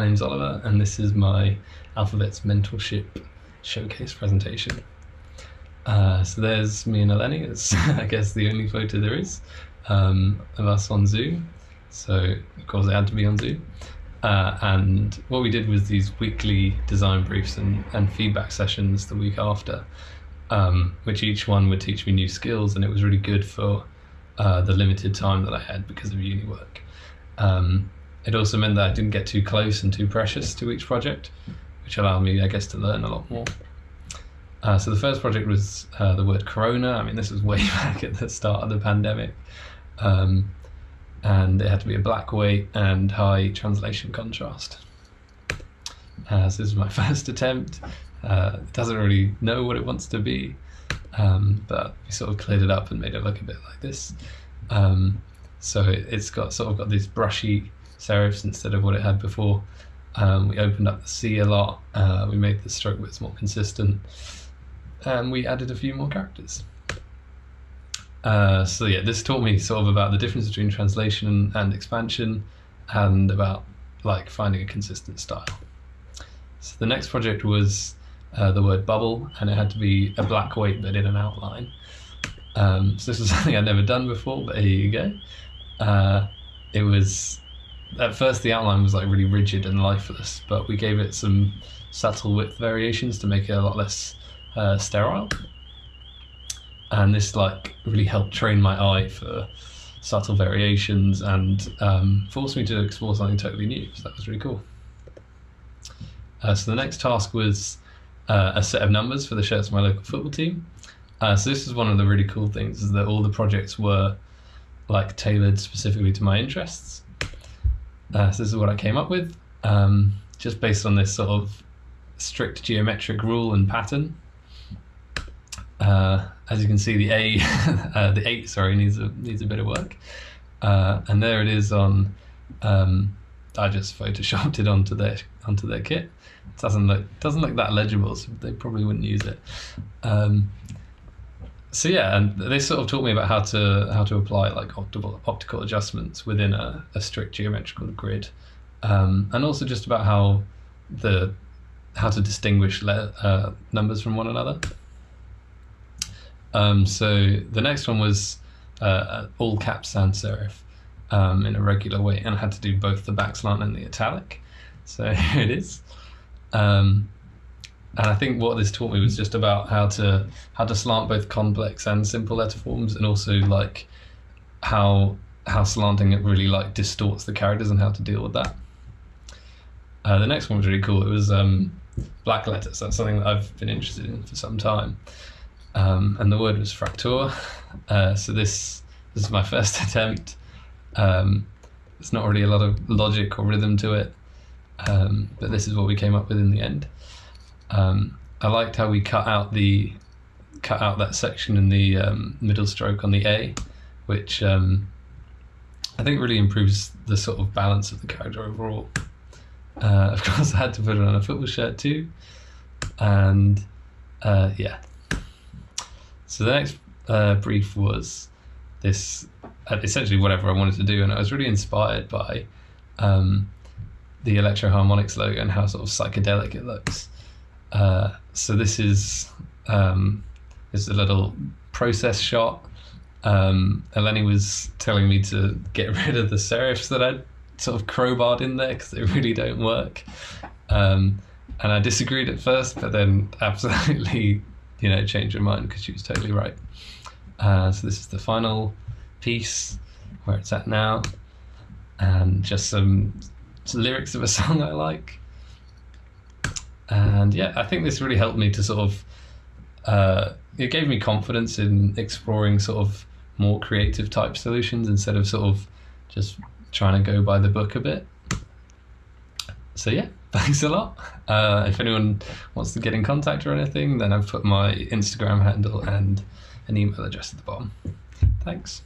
my name's Oliver, and this is my Alphabet's mentorship showcase presentation. So there's me and Eleni. It's I guess the only photo there is of us on Zoom. So of course it had to be on Zoom. And what we did was these weekly design briefs and feedback sessions the week after, which each one would teach me new skills, and it was really good for the limited time that I had because of uni work. It also meant that I didn't get too close and too precious to each project, which allowed me, I guess, to learn a lot more. So the first project was the word corona. I mean, this was way back at the start of the pandemic. And it had to be a black weight and high translation contrast. So this is my first attempt. It doesn't really know what it wants to be, but we sort of cleared it up and made it look a bit like this. So it's got these brushy serifs instead of what it had before. We opened up the C a lot. We made the stroke widths more consistent, and we added a few more characters. So yeah, this taught me sort of about the difference between translation and expansion, and about like finding a consistent style. So the next project was the word bubble, and it had to be a black weight but in an outline. So this was something I'd never done before, but here you go. It was, at first the outline was like really rigid and lifeless, but we gave it some subtle width variations to make it a lot less sterile. And this like really helped train my eye for subtle variations and forced me to explore something totally new. So that was really cool. So the next task was a set of numbers for the shirts of my local football team. So this is one of the really cool things, is that all the projects were like tailored specifically to my interests. So this is what I came up with, just based on this sort of strict geometric rule and pattern. As you can see, the the 8, sorry, needs a bit of work, and there it is on. I just photoshopped it onto their kit. It doesn't look that legible, so they probably wouldn't use it. So yeah, and they sort of taught me about how to apply like optical adjustments within a strict geometrical grid, and also just about how to distinguish numbers from one another. So the next one was all caps sans serif in a regular way, and I had to do both the backslant and the italic. So here it is. And I think what this taught me was just about how to slant both complex and simple letter forms, and also like how slanting it really like distorts the characters and how to deal with that. The next one was really cool. It was black letters. That's something that I've been interested in for some time. And the word was fraktur. So this is my first attempt. There's not really a lot of logic or rhythm to it, but this is what we came up with in the end. I liked how we cut out that section in the middle stroke on the A, which I think really improves the sort of balance of the character overall. Of course, I had to put it on a football shirt too, and yeah. So the next brief was this, essentially whatever I wanted to do, and I was really inspired by the Electro-Harmonix logo and how sort of psychedelic it looks. So this is a little process shot. Eleni was telling me to get rid of the serifs that I'd sort of crowbarred in there because they really don't work. And I disagreed at first, but then absolutely changed my mind because she was totally right. So this is the final piece where it's at now, and just some lyrics of a song I like. And yeah, I think this really helped me to sort of, it gave me confidence in exploring sort of more creative type solutions instead of sort of just trying to go by the book a bit. So yeah, thanks a lot. If anyone wants to get in contact or anything, then I've put my Instagram handle and an email address at the bottom. Thanks.